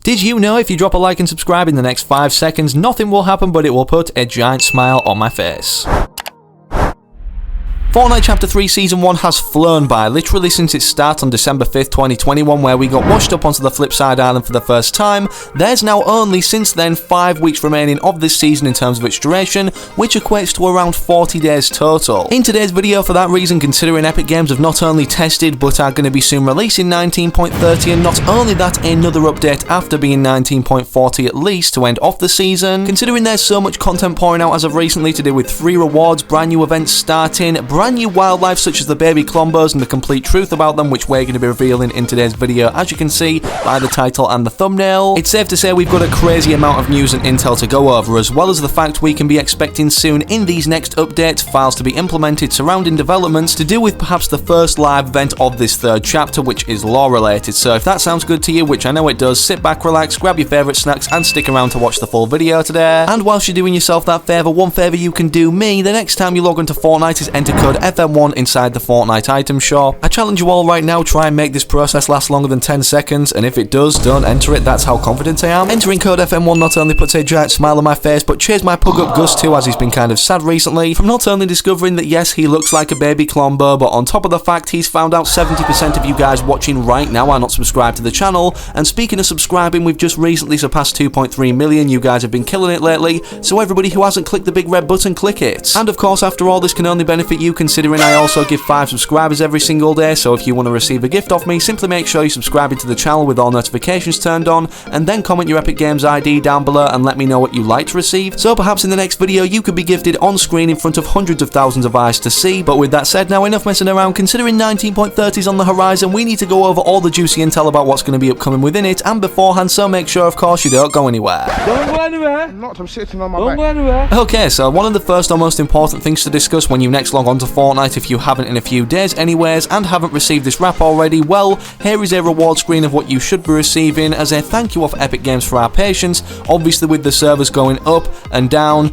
Did you know if you drop a like and subscribe in the next 5 seconds, nothing will happen but it will put a giant smile on my face? Fortnite Chapter 3 Season 1 has flown by, literally since its start on December 5th, 2021, where we got washed up onto the Flipside Island for the first time. There's now only, since then, 5 weeks remaining of this season in terms of its duration, which equates to around 40 days total. In today's video, for that reason, considering Epic Games have not only tested, but are going to be soon releasing 19.30, and not only that, another update after being 19.40 at least to end off the season, considering there's so much content pouring out as of recently to do with free rewards, brand new events starting, brand new wildlife such as the baby KLOMBO'S and the complete truth about them, which we're going to be revealing in today's video, as you can see by the title and the thumbnail. It's safe to say we've got a crazy amount of news and intel to go over, as well as the fact we can be expecting soon in these next updates files to be implemented surrounding developments to do with perhaps the first live event of this third chapter, which is lore related. So if that sounds good to you, which I know it does, sit back, relax, grab your favourite snacks and stick around to watch the full video today. And whilst you're doing yourself that favour, one favour you can do me, the next time you log into Fortnite is enter code FM1 inside the Fortnite item shop. I challenge you all right now, try and make this process last longer than 10 seconds, and if it does, don't enter it, that's how confident I am. Entering code FM1 not only puts a giant smile on my face, but cheers my pug up Gus too, as he's been kind of sad recently, from not only discovering that yes, he looks like a baby Klombo, but on top of the fact he's found out 70% of you guys watching right now are not subscribed to the channel, and speaking of subscribing, we've just recently surpassed 2.3 million, you guys have been killing it lately, so everybody who hasn't clicked the big red button, click it. And of course, after all, this can only benefit you, considering I also give 5 subscribers every single day, so if you want to receive a gift off me, simply make sure you subscribe to the channel with all notifications turned on, and then comment your Epic Games ID down below and let me know what you'd like to receive, so perhaps in the next video you could be gifted on screen in front of hundreds of thousands of eyes to see. But with that said, now enough messing around, considering 19.30 is on the horizon, we need to go over all the juicy intel about what's going to be upcoming within it and beforehand, so make sure of course you don't go anywhere. Don't go anywhere! I'm not, I'm sitting on my Don't back. go anywhere! Okay, so one of the first or most important things to discuss when you next log on to Fortnite, if you haven't in a few days anyways, and haven't received this wrap already, well, here is a reward screen of what you should be receiving as a thank you off Epic Games for our patience, obviously with the servers going up and down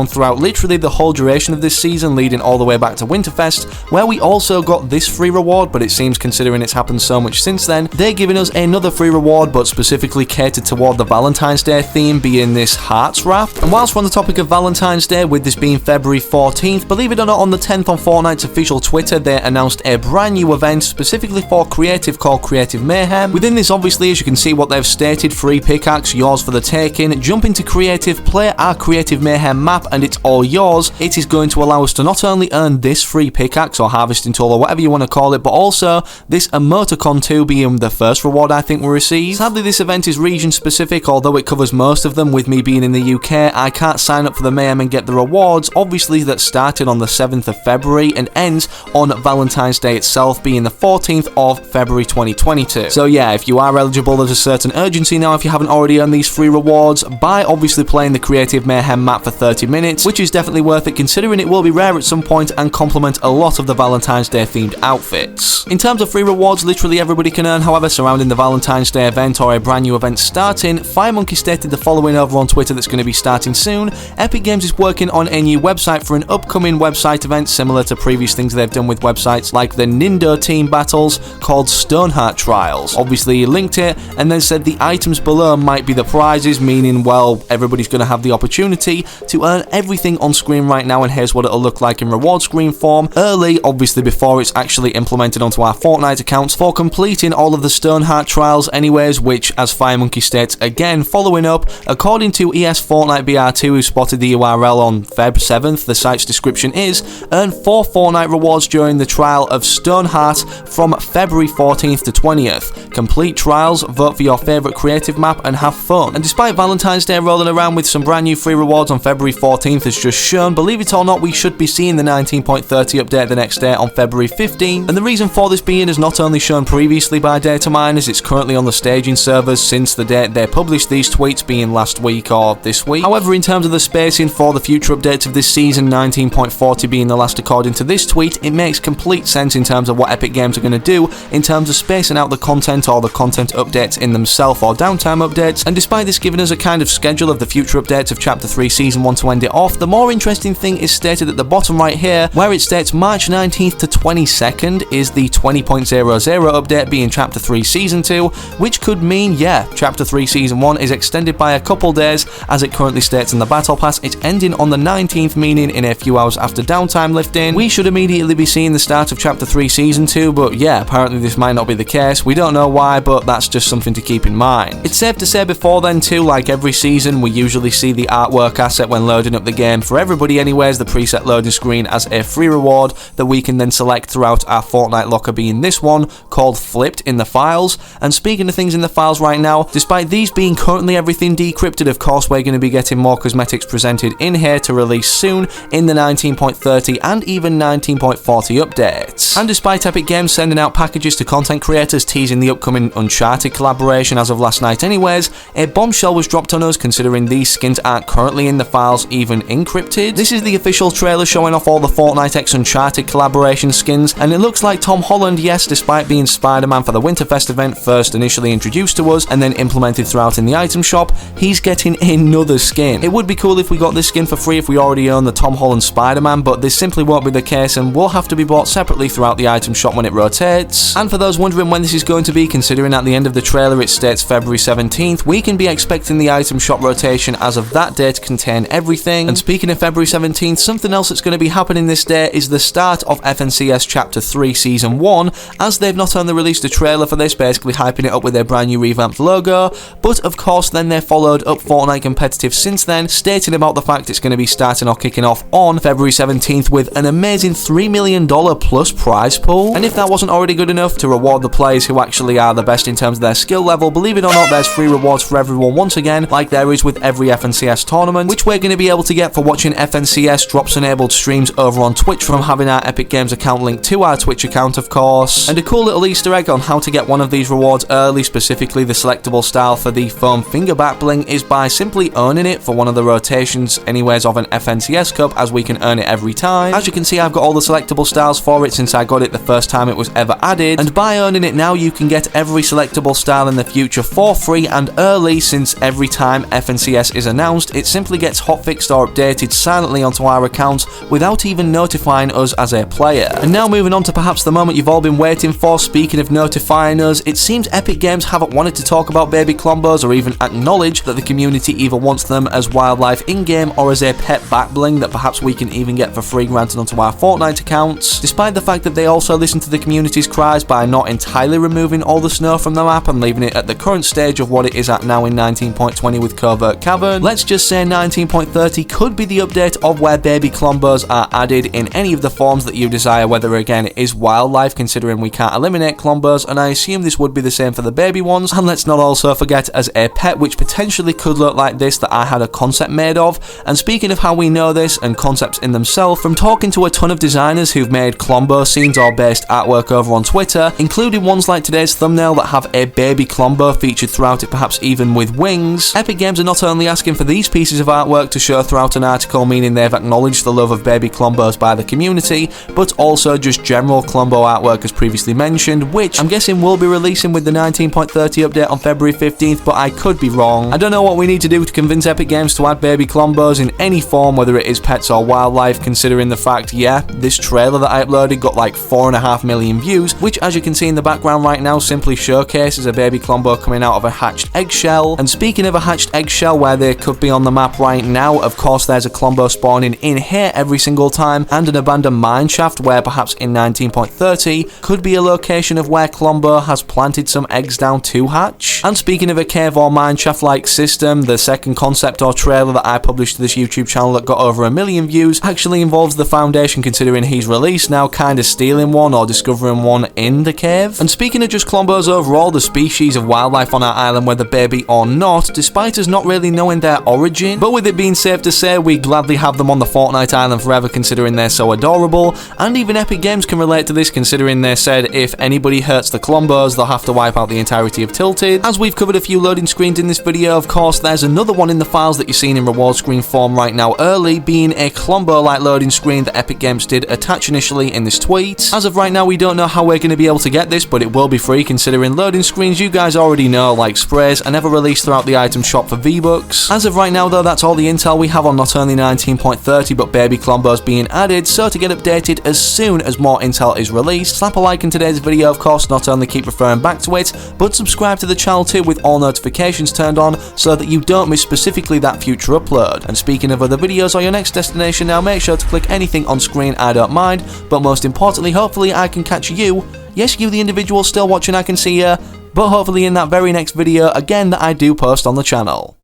throughout literally the whole duration of this season, leading all the way back to Winterfest, where we also got this free reward, but it seems, considering it's happened so much since then, they're giving us another free reward, but specifically catered toward the Valentine's Day theme, being this hearts wrap. And whilst we're on the topic of Valentine's Day, with this being February 14th, believe it or not, on the 10th on Fortnite's official Twitter, they announced a brand new event specifically for creative called Creative Mayhem. Within this, obviously, as you can see what they've stated, free pickaxe, yours for the taking, jump into creative, play our Creative Mayhem map, and it's all yours. It is going to allow us to not only earn this free pickaxe or harvesting tool or whatever you want to call it, but also this emoticon too, being the first reward I think we'll receive. Sadly, this event is region specific, although it covers most of them. With me being in the UK, I can't sign up for the Mayhem and get the rewards, obviously that started on the 7th of February and ends on Valentine's Day itself, being the 14th of February 2022. So yeah, if you are eligible, there's a certain urgency now if you haven't already earned these free rewards by obviously playing the Creative Mayhem map for 30 minutes, which is definitely worth it considering it will be rare at some point and complement a lot of the Valentine's Day themed outfits. In terms of free rewards, literally everybody can earn, however, surrounding the Valentine's Day event or a brand new event starting, Firemonkey stated the following over on Twitter that's going to be starting soon. Epic Games is working on a new website for an upcoming website event similar to previous things they've done with websites like the Nindo team battles called Stoneheart Trials. Obviously he linked it and then said the items below might be the prizes, meaning, well, everybody's going to have the opportunity to earn everything on screen right now, and here's what it'll look like in reward screen form early, obviously before it's actually implemented onto our Fortnite accounts for completing all of the Stoneheart Trials anyways, which, as Firemonkey states, again following up, according to ES Fortnite BR2 who spotted the URL on Feb 7th, the site's description is, earn 4 Fortnite rewards during the trial of Stoneheart from February 14th to 20th. Complete trials, vote for your favourite creative map and have fun. And despite Valentine's Day rolling around with some brand new free rewards on February 14th as just shown, believe it or not, we should be seeing the 19.30 update the next day on February 15th, and the reason for this being is not only shown previously by data miners, it's currently on the staging servers since the date they published these tweets, being last week or this week. However, in terms of the spacing for the future updates of this season, 19.40 being being the last according to this tweet, it makes complete sense in terms of what Epic Games are going to do in terms of spacing out the content or the content updates in themselves or downtime updates, and despite this giving us a kind of schedule of the future updates of Chapter 3 Season 1 to end it off, the more interesting thing is stated at the bottom right here, where it states March 19th to 22nd is the 20.00 update being Chapter 3 Season 2, which could mean, yeah, Chapter 3 Season 1 is extended by a couple days, as it currently states in the Battle Pass. It's ending on the 19th, meaning in a few hours after downtime lifting, we should immediately be seeing the start of Chapter 3 Season 2, but yeah, apparently this might not be the case. We don't know why, but that's just something to keep in mind. It's safe to say before then too, like every season, we usually see the artwork asset when loading up the game. For everybody anyways, the preset loading screen as a free reward that we can then select throughout our Fortnite locker, being this one called Flipped in the files. And speaking of things in the files right now, despite these being currently everything decrypted, of course we're going to be getting more cosmetics presented in here to release soon in the 19.30 and even 19.40 updates. And despite Epic Games sending out packages to content creators teasing the upcoming Uncharted collaboration as of last night anyways, a bombshell was dropped on us considering these skins aren't currently in the files even encrypted. This is the official trailer showing off all the Fortnite x Uncharted collaboration skins, and it looks like Tom Holland, yes, despite being Spider-Man for the Winterfest event first initially introduced to us and then implemented throughout in the item shop, he's getting another skin. It would be cool if we got this skin for free if we already own the Tom Holland Spider-Man, but this simply won't be the case and will have to be bought separately throughout the item shop when it rotates. And for those wondering when this is going to be, considering at the end of the trailer it states February 17th, we can be expecting the item shop rotation as of that day to contain everything. And speaking of February 17th, something else that's going to be happening this day is the start of FNCS Chapter 3 Season 1, as they've not only released a trailer for this, basically hyping it up with their brand new revamped logo, but of course then they followed up Fortnite Competitive since then, stating about the fact it's going to be starting or kicking off on February 17th with an amazing $3 million plus prize pool. And if that wasn't already good enough to reward the players who actually are the best in terms of their skill level, believe it or not, there's free rewards for everyone once again, like there is with every FNCS tournament, which we're going to be able to get for watching FNCS drops enabled streams over on Twitch from having our Epic Games account linked to our Twitch account, of course. And a cool little Easter egg on how to get one of these rewards early, specifically the selectable style for the foam finger back bling, is by simply owning it for one of the rotations anyways of an FNCS Cup, as we can earn it every time. As you can see, I've got all the selectable styles for it since I got it the first time it was ever added, and by owning it now you can get every selectable style in the future for free and early, since every time FNCS is announced it simply gets hotfixed or updated silently onto our account without even notifying us as a player. And now moving on to perhaps the moment you've all been waiting for, speaking of notifying us, it seems Epic Games haven't wanted to talk about baby Klombos or even acknowledge that the community either wants them as wildlife in-game or as a pet back bling that perhaps we can even get for free granted onto our Fortnite accounts, despite the fact that they also listen to the community's cries by not entirely removing all the snow from the map and leaving it at the current stage of what it is at now in 19.20 with Covert Cavern. Let's just say 19.30 could be the update of where baby Klombos are added in any of the forms that you desire, whether again it is wildlife, considering we can't eliminate Klombos, and I assume this would be the same for the baby ones. And let's not also forget as a pet, which potentially could look like this, that I had a concept made of. And speaking of how we know this and concepts in themselves, from talking to a ton of designers who've made Klombo scenes or based artwork over on Twitter, including ones like today's thumbnail that have a baby Klombo featured throughout it, perhaps even with wings, Epic Games are not only asking for these pieces of artwork to show throughout an article, meaning they've acknowledged the love of baby Klombos by the community, but also just general Klombo artwork as previously mentioned, which I'm guessing will be releasing with the 19.30 update on February 15th, but I could be wrong. I don't know what we need to do to convince Epic Games to add baby Klombos in any form, whether it is pets or wildlife, considering the fact, yeah, this trailer that I uploaded got like 4.5 million views, which as you can see in the background right now simply showcases a baby Klombo coming out of a hatched eggshell. And speaking of a hatched eggshell where they could be on the map right now, of course there's a Klombo spawning in here every single time, and an abandoned mine shaft where perhaps in 19.30 could be a location of where Klombo has planted some eggs down to hatch. And speaking of a cave or mine shaft like system, the second concept or trailer that I published to this YouTube channel that got over 1 million views actually involves the Foundation, considering he's released now kind of stealing one or discovering one in the cave. And speaking of just Klombos overall, the species of wildlife on our island, whether baby or not, despite us not really knowing their origin, but with it being safe to say we gladly have them on the Fortnite island forever, considering they're so adorable. And even Epic Games can relate to this, considering they said if anybody hurts the Klombos they'll have to wipe out the entirety of Tilted. As we've covered a few loading screens in this video, of course there's another one in the files that you're seeing in reward screen form right now early, being a Klombo like loading screen that Epic Games did attach initially in this tweet. As of right now, we don't know how we're going to be able to get this, but it will be free considering loading screens you guys already know, like sprays, are never released throughout the item shop for V-Bucks. As of right now though, that's all the intel we have on not only 19.30 but baby KLOMBO'S being added, so to get updated as soon as more intel is released, slap a like in today's video of course, not only keep referring back to it, but subscribe to the channel too with all notifications turned on so that you don't miss specifically that future upload. And speaking of other videos or your next destination now, make sure to click anything on screen, I don't mind, but most importantly, hopefully I can catch you, yes you the individual still watching, I can see ya, but hopefully in that very next video again that I do post on the channel.